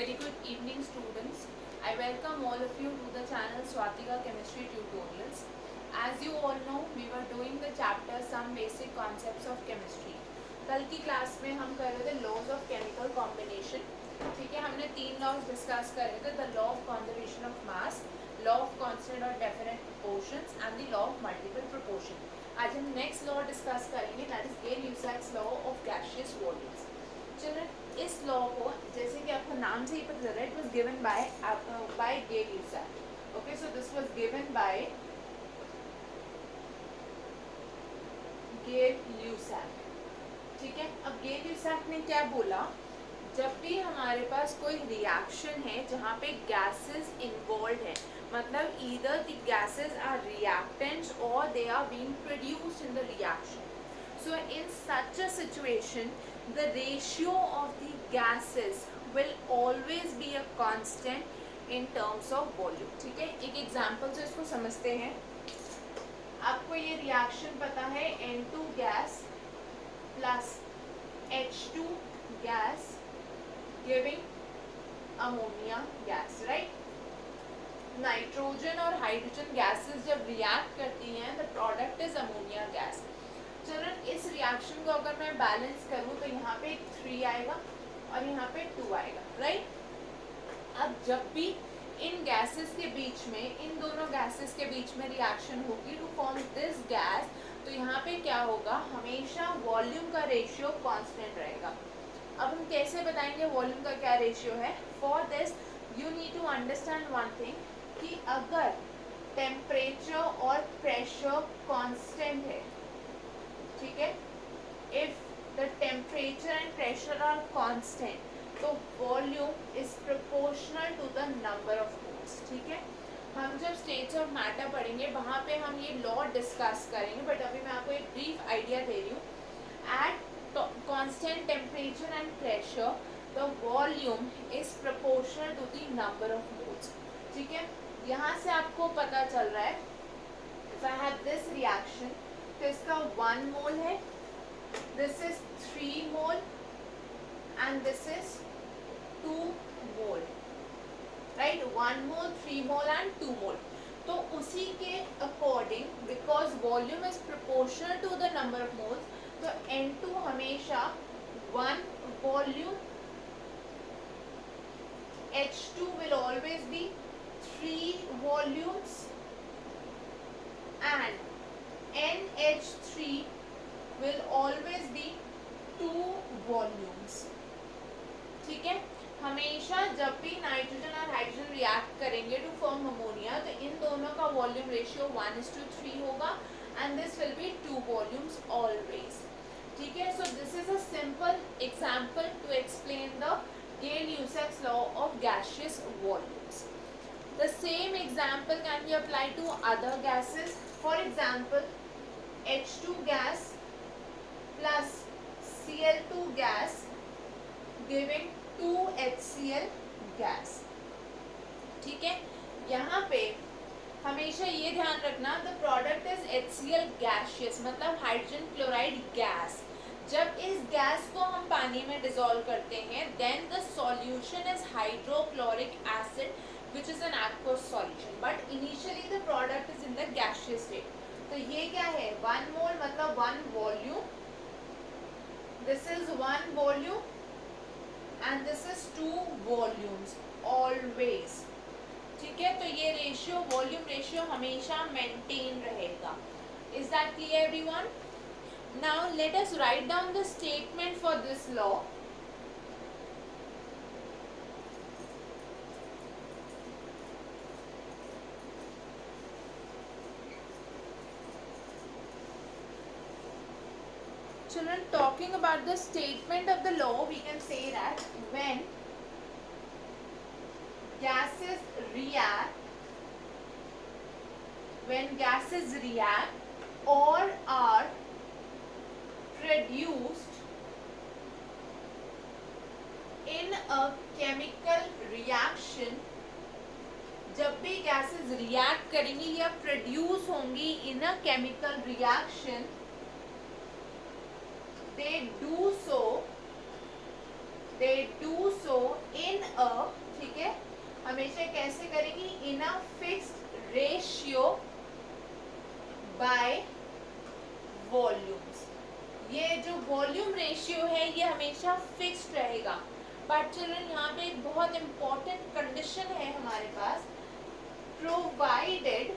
very good evening, students. I welcome all of you to the channel Swatika Chemistry Tutorials. As you all know, we were doing the chapter Some Basic Concepts of Chemistry. कल की class में हम कर रहे थे laws of chemical combination. ठीक है, हमने 3 लॉज डिस्कस कर रहे थे, the law of conservation of mass, law of constant और definite proportions and the law of multiple proportion. आज हम नेक्स्ट लॉ डिस्कस करेंगे, that is Gay-Lussac's law of gaseous volumes. Children, इस लॉ को जैसे कि आपको नाम से ही पता चल रहा है, it was given by Gay-Lussac. Okay, so this was given by Gay-Lussac. ठीक है, अब गेल-ल्यूसैक ने क्या बोला, जब भी हमारे पास कोई रिएक्शन है जहाँ पे गैसेस इन्वॉल्व है, मतलब either the gases are reactants और they are being produced in the reaction. So in such a situation, the ratio of the gases will always be a constant in terms of volume. ठीक है, एक example से इसको समझते हैं. आपको ये रिएक्शन पता है, N2 gas plus H2 gas giving ammonia gas, right. Nitrogen और हाइड्रोजन गैसेस जब रिएक्ट करती हैं, the product is ammonia gas. Children, इस रिएक्शन को अगर मैं बैलेंस करूँ तो यहाँ पे 3 आएगा और यहाँ पे 2 आएगा, राइट. अब जब भी इन गैसेस के बीच में, इन दोनों गैसेस के बीच में रिएक्शन होगी टू फॉर्म दिस गैस, तो यहाँ पे क्या होगा, हमेशा वॉल्यूम का रेशियो कांस्टेंट रहेगा. अब हम कैसे बताएंगे वॉल्यूम का क्या रेशियो है? For this you need to understand one thing, कि अगर टेम्परेचर और प्रेशर कांस्टेंट है, ठीक है, if the temperature and pressure are constant, तो volume is proportional to the number of moles. ठीक है, हम जब स्टेट्स ऑफ मैटर पढ़ेंगे वहाँ पे हम ये लॉ डिस्कस करेंगे, बट अभी मैं आपको एक ब्रीफ आइडिया दे रही हूँ. At constant temperature and pressure the volume is proportional to the number of moles. ठीक है, यहाँ से आपको पता चल रहा है, if I have this reaction, तो इसका 1 मोल है, this is 3 mole and this is 2 mole, right. 1 mole, 3 mole and 2 mole. तो उसी के according, because volume is proportional to the number of moles, तो N2 हमेशा 1 volume, H2 will always be 3 volumes and NH3 will always be 2 volumes. ठीक है, हमेशा जब भी नाइट्रोजन और हाइड्रोजन रिएक्ट करेंगे टू फॉर्म अमोनिया, तो इन दोनों का वॉल्यूम रेशियो 1:3 होगा and this will be 2 volumes always. ठीक है, so this is a simple example to explain the Gay-Lussac's law of gaseous volumes. The same example can be applied to other gases. For example, H2 gas plus Cl2 gas giving 2HCl gas. ठीक है, यहाँ पे हमेशा ये ध्यान रखना, the product is HCl gaseous, मतलब hydrogen chloride gas. जब इस गैस को हम पानी में डिसॉल्व करते हैं, then the solution is hydrochloric acid which is an aqueous solution, but initially the product is in the gaseous state. तो ये क्या है, 1 मोल मतलब 1 volume, this is 1 volume and this is 2 volumes always. ठीक है, तो ये रेशियो, वॉल्यूम रेशियो हमेशा मेंटेन रहेगा. Is that clear everyone? Now let us write down the statement for this law. Children, talking about the statement of the law, we can say that when gases react or are produced in a chemical reaction, जब भी gases react करेंगी या produce होंगी in a chemical reaction, they do so in a अ, ठीक है, हमेशा कैसे करेंगी, in a fixed ratio by volumes. ये जो वॉल्यूम रेशियो है ये हमेशा फिक्स्ड रहेगा। बट चिल्ड्रन यहाँ पे एक बहुत इंपॉर्टेंट कंडीशन है हमारे पास, provided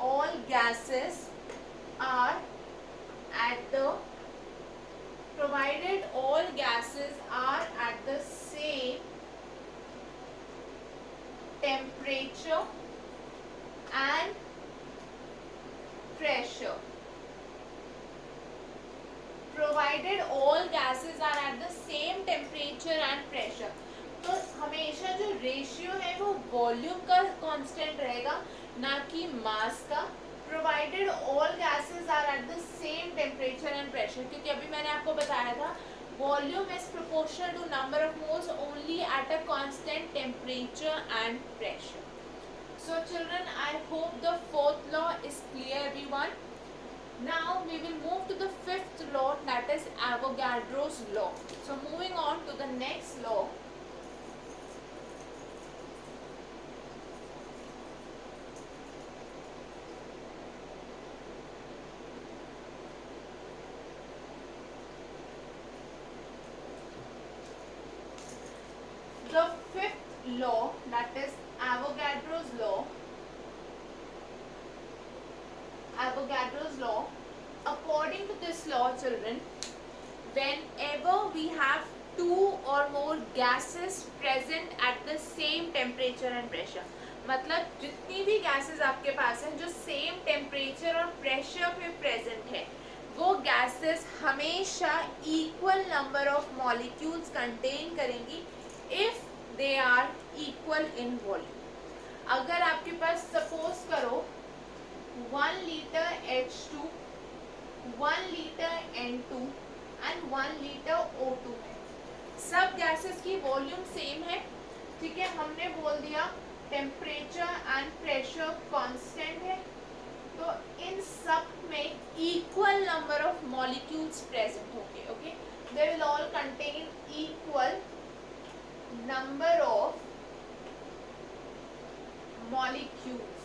all gases are at the provided all gases are at the same temperature and pressure. Provided all gases are at the same temperature and pressure. तो हमेशा जो रेशियो है वो वॉल्यूम का कांस्टेंट रहेगा, ना कि मास का। Provided all gases are at the same temperature and pressure, क्योंकि अभी मैंने आपको बताया था volume is proportional to number of moles only at a constant temperature and pressure. So children, I hope the fourth law is clear everyone. Now we will move to the fifth law, that is Avogadro's law. So moving on to the next law. The fifth law, that is Avogadro's law. According to this law, children, whenever we have two or more gases present at the same temperature and pressure, मतलब जितनी भी gases आपके पास हैं जो same temperature और pressure पे present है, वो gases हमेशा equal number of molecules contain करेंगी if they are equal in volume. अगर आपके पास suppose करो 1 liter H2, 1 liter N2 and 1 liter O2 है, सब गैसेस की वॉल्यूम सेम है, ठीक है, हमने बोल दिया टेम्परेचर एंड प्रेशर कांस्टेंट है, तो इन सब में equal number of molecules present होंगे. Okay, they will all contain equal number of molecules,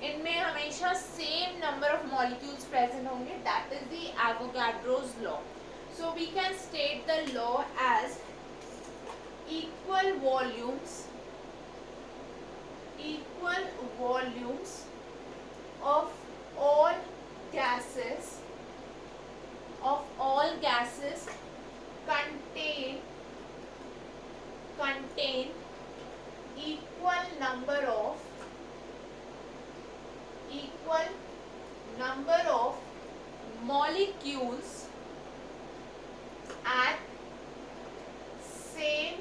इनमें हमेशा same number of molecules present होंगे. That is the Avogadro's law. So we can state the law as equal volumes of all gases contain equal number of molecules at same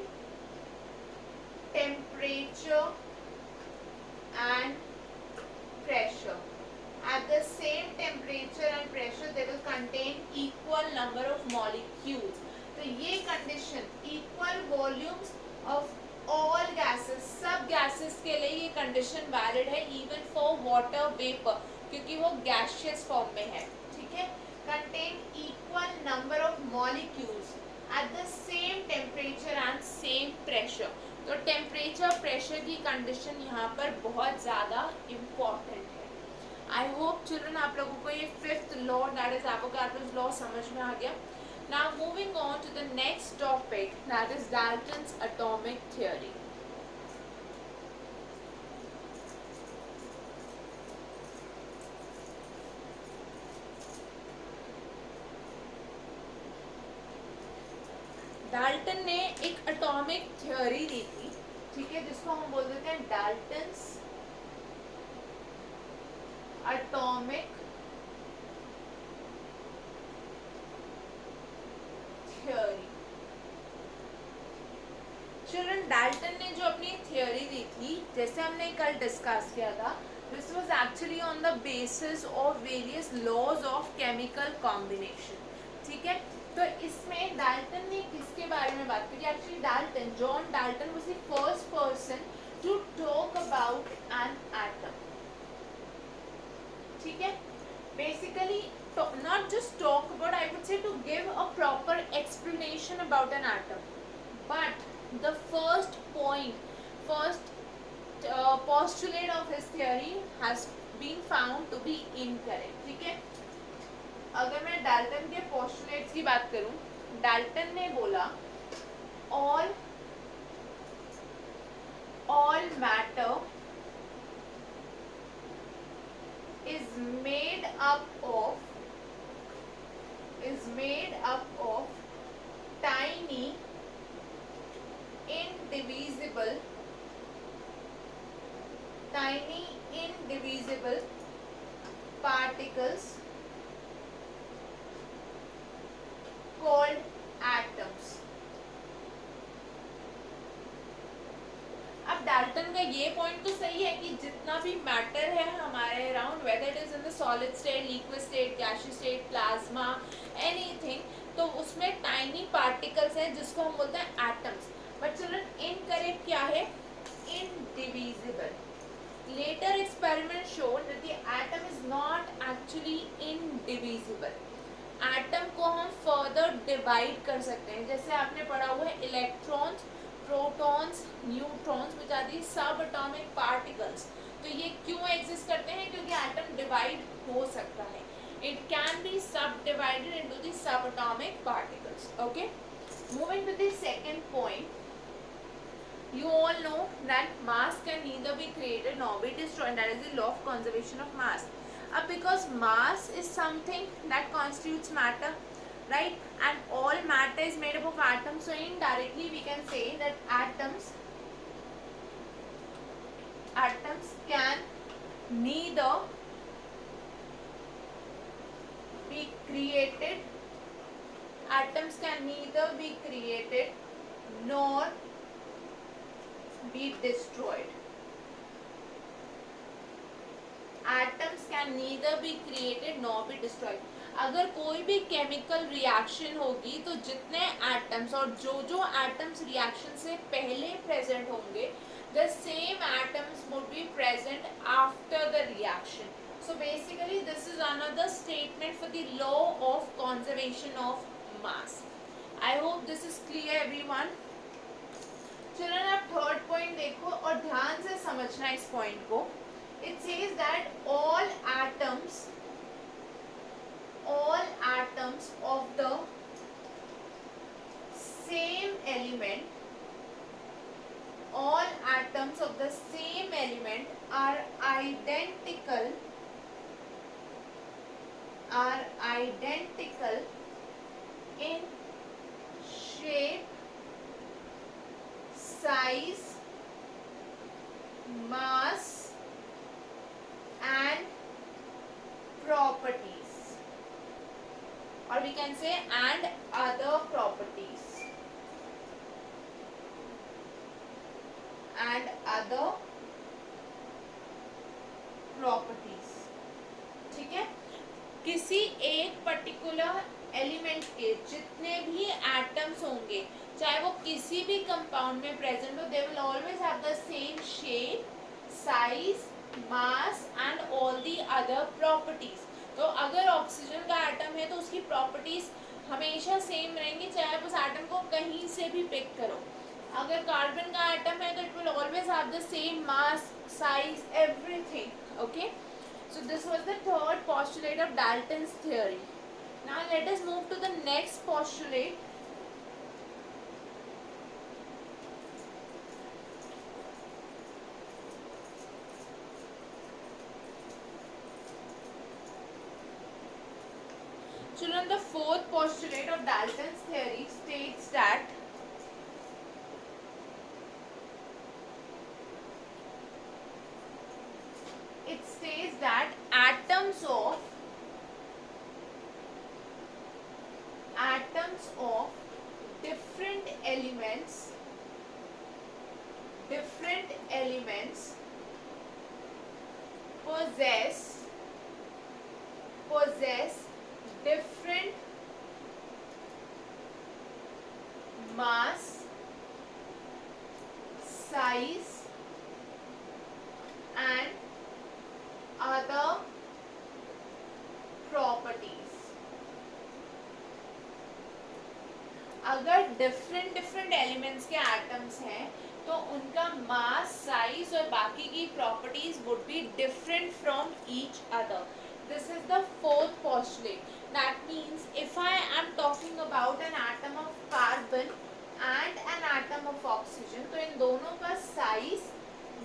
temperature and pressure. At the same temperature and pressure they will contain equal number of molecules. तो ये condition equal volumes of all gases, सब gases के लिए ये condition valid है, even for water vapor, क्योंकि वो gaseous form में है, ठीक है. Contain equal number of molecules at the same temperature and same pressure. तो टेम्परेचर प्रेशर की कंडीशन यहाँ पर बहुत ज़्यादा इम्पॉर्टेंट है. आई होप चिल्ड्रन आप लोगों को ये fifth law that is Avogadro's law समझ में आ गया. Now moving on to the next topic that is Dalton's atomic theory. Dalton ने एक एटॉमिक थ्योरी दी थी, ठीक है, जिसको हम बोल देते हैं Dalton's atomic theory. Children, Dalton ने जो अपनी थ्योरी दी थी, जैसे हमने कल डिस्कस किया था, this was actually on the basis of various laws of chemical combination, ठीक है. तो इसमें डाल्टन ने किसके बारे में बात करी? Actually Dalton, John Dalton was the first person to talk about an atom, ठीक है. Basically not just talk about, I I would say to give a proper explanation about an atom. But the first point, first postulate of his theory has been found to be incorrect. ठीक है, अगर मैं Dalton के postulates की बात करूं, Dalton ने बोला all matter is made up of tiny indivisible particles called atoms. अब डाल्टन का ये पॉइंट तो सही है कि जितना भी मैटर है हमारे around, whether it is in the solid state, liquid state, gaseous state, plasma, anything, तो उसमें टाइनी पार्टिकल्स हैं जिसको हम बोलते हैं एटम्स. बट चिल्ड्रन इनकरेक्ट क्या है? Indivisible. Later experiment showed that the atom is not actually indivisible. Atom को हम फर्दर डिवाइड कर सकते हैं. जैसे आपने पढ़ा हुआ है electrons, protons, neutrons which are the sub atomic particles. तो ये क्यों एग्जिस्ट करते हैं? क्योंकि एटम डिवाइड हो सकता है. It can be sub divided into the sub atomic particles. Okay, moving to the second point. You all know that mass can neither be created nor be destroyed. That is the law of conservation of mass. Because mass is something that constitutes matter, right? And all matter is made up of atoms. So indirectly we can say that atoms can neither be created. Atoms can neither be created nor be destroyed. Atoms can neither be created nor be destroyed. अगर कोई भी chemical reaction होगी तो जितने atoms और जो atoms reaction से पहले प्रेजेंट होंगे, the same atoms would be present after the reaction. So basically this is another statement for the law of conservation of mass. I hope this is clear everyone. चलो आप third point देखो और ध्यान से समझना इस point को. It says that all atoms of the same element are identical in shape, size, mass and properties, or we can say and other properties. ठीक है, किसी एक पर्टिकुलर एलिमेंट के जितने भी एटम्स होंगे, चाहे वो किसी भी कंपाउंड में प्रेजेंट हो, they will always have the same shape, size, mass and all the other properties. तो अगर ऑक्सीजन का एटम है तो उसकी प्रॉपर्टीज हमेशा सेम रहेंगी, चाहे आप उस एटम को कहीं से भी पिक करो. अगर कार्बन का एटम है तो it will always have the same mass, size, everything. Okay, so this was the third postulate of Dalton's theory. Now let us move to the next postulate. Children, the fourth postulate of Dalton's theory states that atoms of different elements possess different mass, size and other properties. अगर different different elements के atoms हैं तो उनका मास, size और बाकी की properties would be different from each other. This is the fourth postulate. That means if I am talking about an atom of carbon and an atom of oxygen, तो इन दोनों का साइज,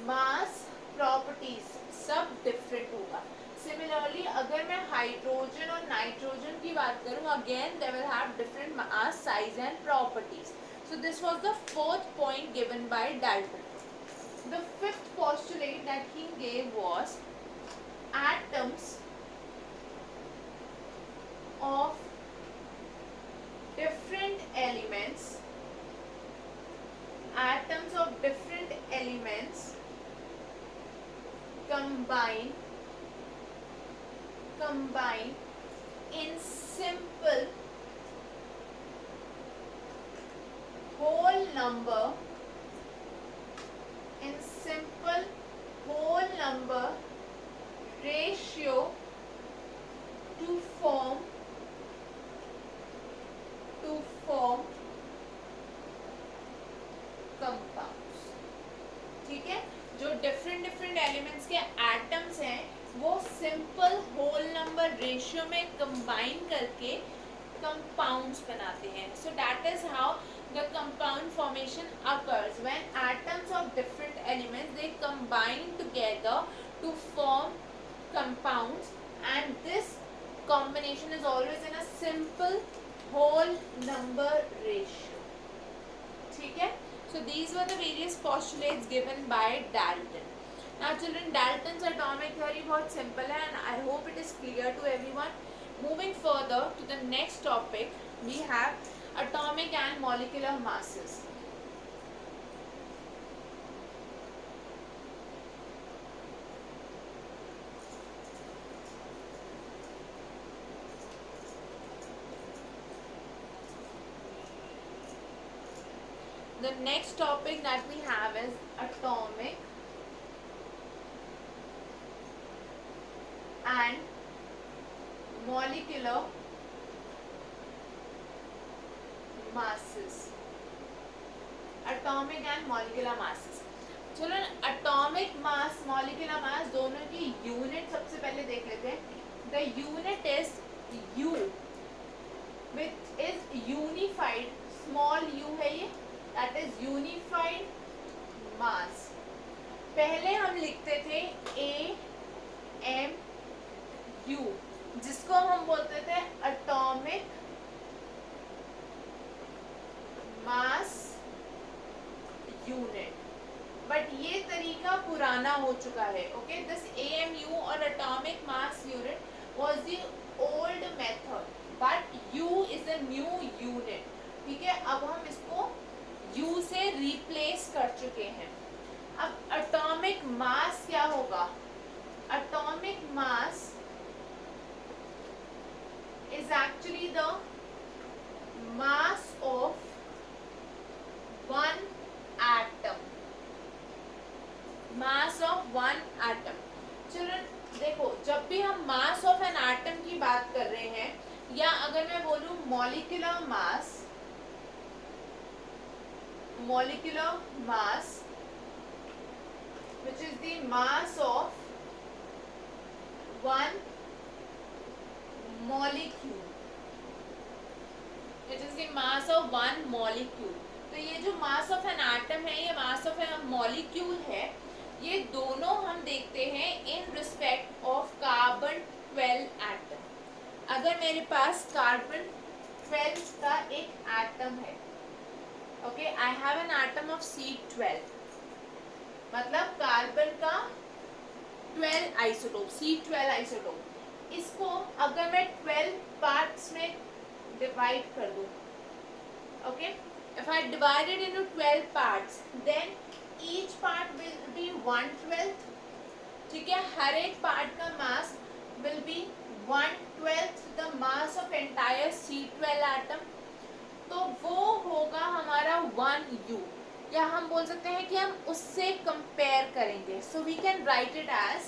मास, प्रॉपर्टीज सब different होगा. Similarly अगर मैं hydrogen और nitrogen की बात करूं, again they will have different mass, size and properties. So this was the fourth point given by Dalton. The fifth postulate that he gave was atoms of different elements, atoms of different elements combine in simple whole number ratio to form compounds. ठीक है, जो different different elements के atoms हैं वो simple whole number ratio में combine करके compounds बनाते हैं. So that is how the compound formation occurs when atoms of different elements they combine together to form compounds, and this combination is always in a simple whole number ratio. ठीक है, so these were the various postulates given by Dalton. Now children, Dalton's atomic theory बहुत simple है and I hope it is clear to everyone. Moving further to the next topic, we have atomic and molecular masses. The next topic that we have is atomic and molecular masses. Atomic and molecular masses. चलो atomic mass, molecular mass दोनों की unit सबसे पहले देख लेते हैं. The unit is U, which is unified. Small u है ये, that is unified mass. पहले हम लिखते थे AMU, जिसको हम बोलते थे atomic मास यूनिट, बट ये तरीका पुराना हो चुका है. ओके, दिस AMU और atomic mass unit was the old method, but U is a new unit. ठीक है, अब हम इसको U से रिप्लेस कर चुके हैं. अब एटॉमिक मास क्या होगा? Atomic mass is actually the mass of one atom. Mass of one atom. Children, देखो, जब भी हम mass of an atom की बात कर रहे हैं, या अगर मैं बोलूं molecular mass, which is the mass of one molecule. It is the mass of one molecule. तो ये जो मास ऑफ एन एटम है, ये मास ऑफ एन मॉलिक्यूल है. ये दोनों हम देखते हैं in respect of carbon 12 atom. अगर मेरे पास कार्बन 12 का एक एटम है, okay, I have an atom of C12, मतलब कार्बन का 12 आइसोटोप, C12 आइसोटोप. इसको अगर मैं 12 पार्ट्स में डिवाइड कर दूं, okay, if I divide it into 12 parts, then each part will be 1/12. ठीक है, हर एक पार्ट का मास will be 1/12 the mass of entire C12 atom. तो वो होगा हमारा 1U, या हम बोल सकते हैं कि हम उससे कंपेयर करेंगे. So we can write it as,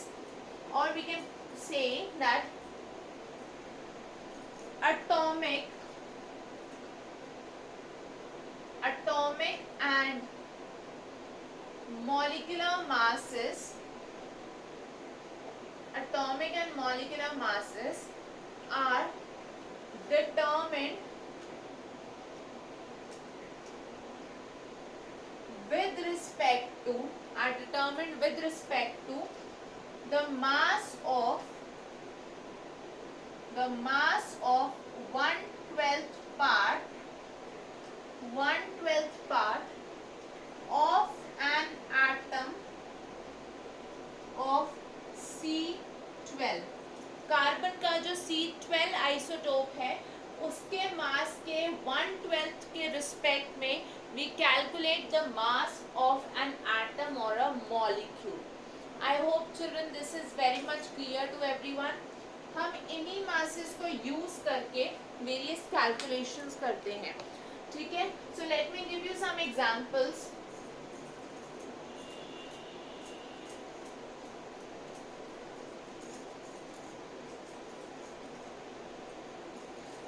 or we can say that atomic molecular masses, atomic and molecular masses are determined with respect to the mass of 1/12th part of an atom of C12। Carbon का जो C12 isotope है उसके मास के 1/12 के respect में we calculate the mass of an atom or a molecule. I hope children this is very much clear to everyone. हम इन्हीं masses को use करके various calculations करते हैं, ठीक है? So let me give you some examples.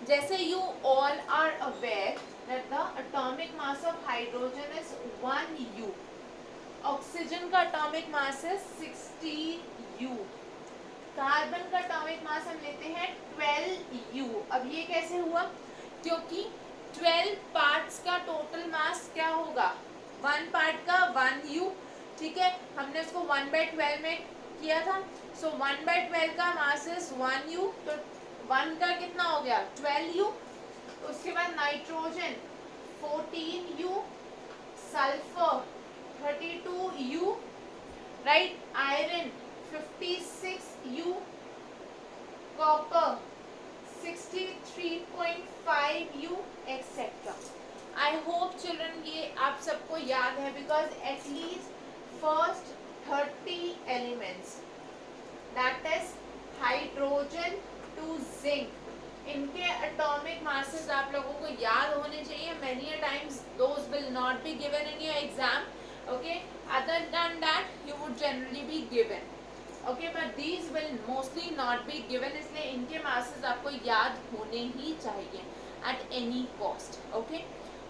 जैसे you all are aware that the atomic mass of hydrogen is 1 U. Oxygen का एटॉमिक मास है 16 U. कार्बन का एटॉमिक मास हम लेते हैं 12 U. अब ये कैसे हुआ? क्योंकि 12 पार्ट्स का टोटल मास क्या होगा? 1 पार्ट का 1 U, ठीक है? हमने इसको 1/12 में किया था. सो 1/12 का मास इज 1 U. तो 1 का कितना हो गया? 12 U. उसके बाद nitrogen 14 U, sulphur 32 U, right? Iron 56 U, copper 63.5 U, etcetera. I hope children ये आप सबको याद है because at least first 30 elements that is hydrogen to zinc, इनके एटॉमिक मासेस आप लोगों को याद होने चाहिए. Many a times those will not be given in your exam, okay? Other than that you would generally be given, okay? But these will mostly not be given, इसलिए इनके masses आपको याद होने ही चाहिए at any cost, okay?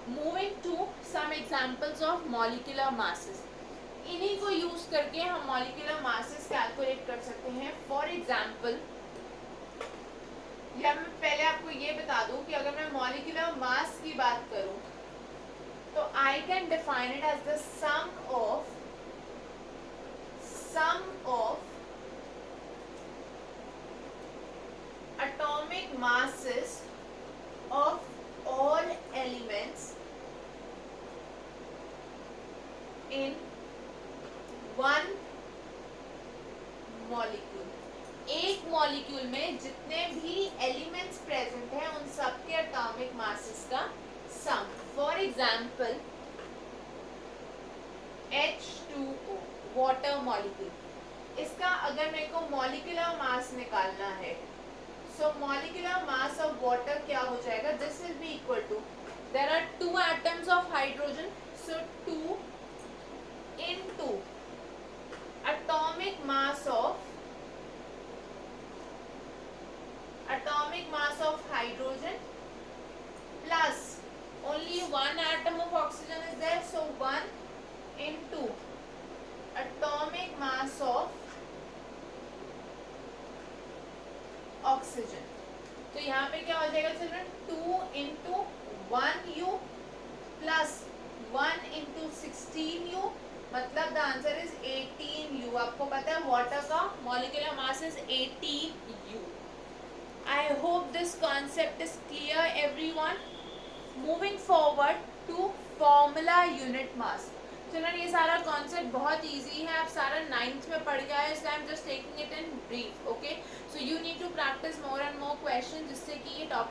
Moving to some examples of molecular masses. इन्हीं को use करके हम मॉलिक्यूलर मासेस कैलकुलेट कर सकते हैं. फॉर एग्जांपल, या मैं पहले आपको ये बता दूं कि अगर मैं मॉलिक्यूलर मास की बात करूं तो I can define it as the sum of atomic masses of all elements in one molecule. एक मॉलिक्यूल में जितने भी एलिमेंट्स प्रेजेंट हैं उन सबके एटॉमिक मासेस का sum. For example H2O water molecule, इसका अगर मेरे को मॉलिक्यूलर मास निकालना है, so molecular mass of water क्या हो जाएगा? This will be equal to, there are 2 atoms of hydrogen, so 2 into atomic mass of hydrogen plus only 1 atom of oxygen is there, so 1 into atomic mass of oxygen. तो यहाँ पे क्या हो जाएगा children? 2 into 1 U plus 1 into 16 U, मतलब the answer is 18 U. आपको पता है वाटर का molecular mass is 18 U. I hope this concept is clear everyone. Moving forward to formula unit mass. Children ये सारा कॉन्सेप्ट बहुत इजी है, आप सारा 9th में पढ़ गया है, इसलिए I am just taking it in brief, okay? So you need to practice more and more question जिससे कि ये टॉपिक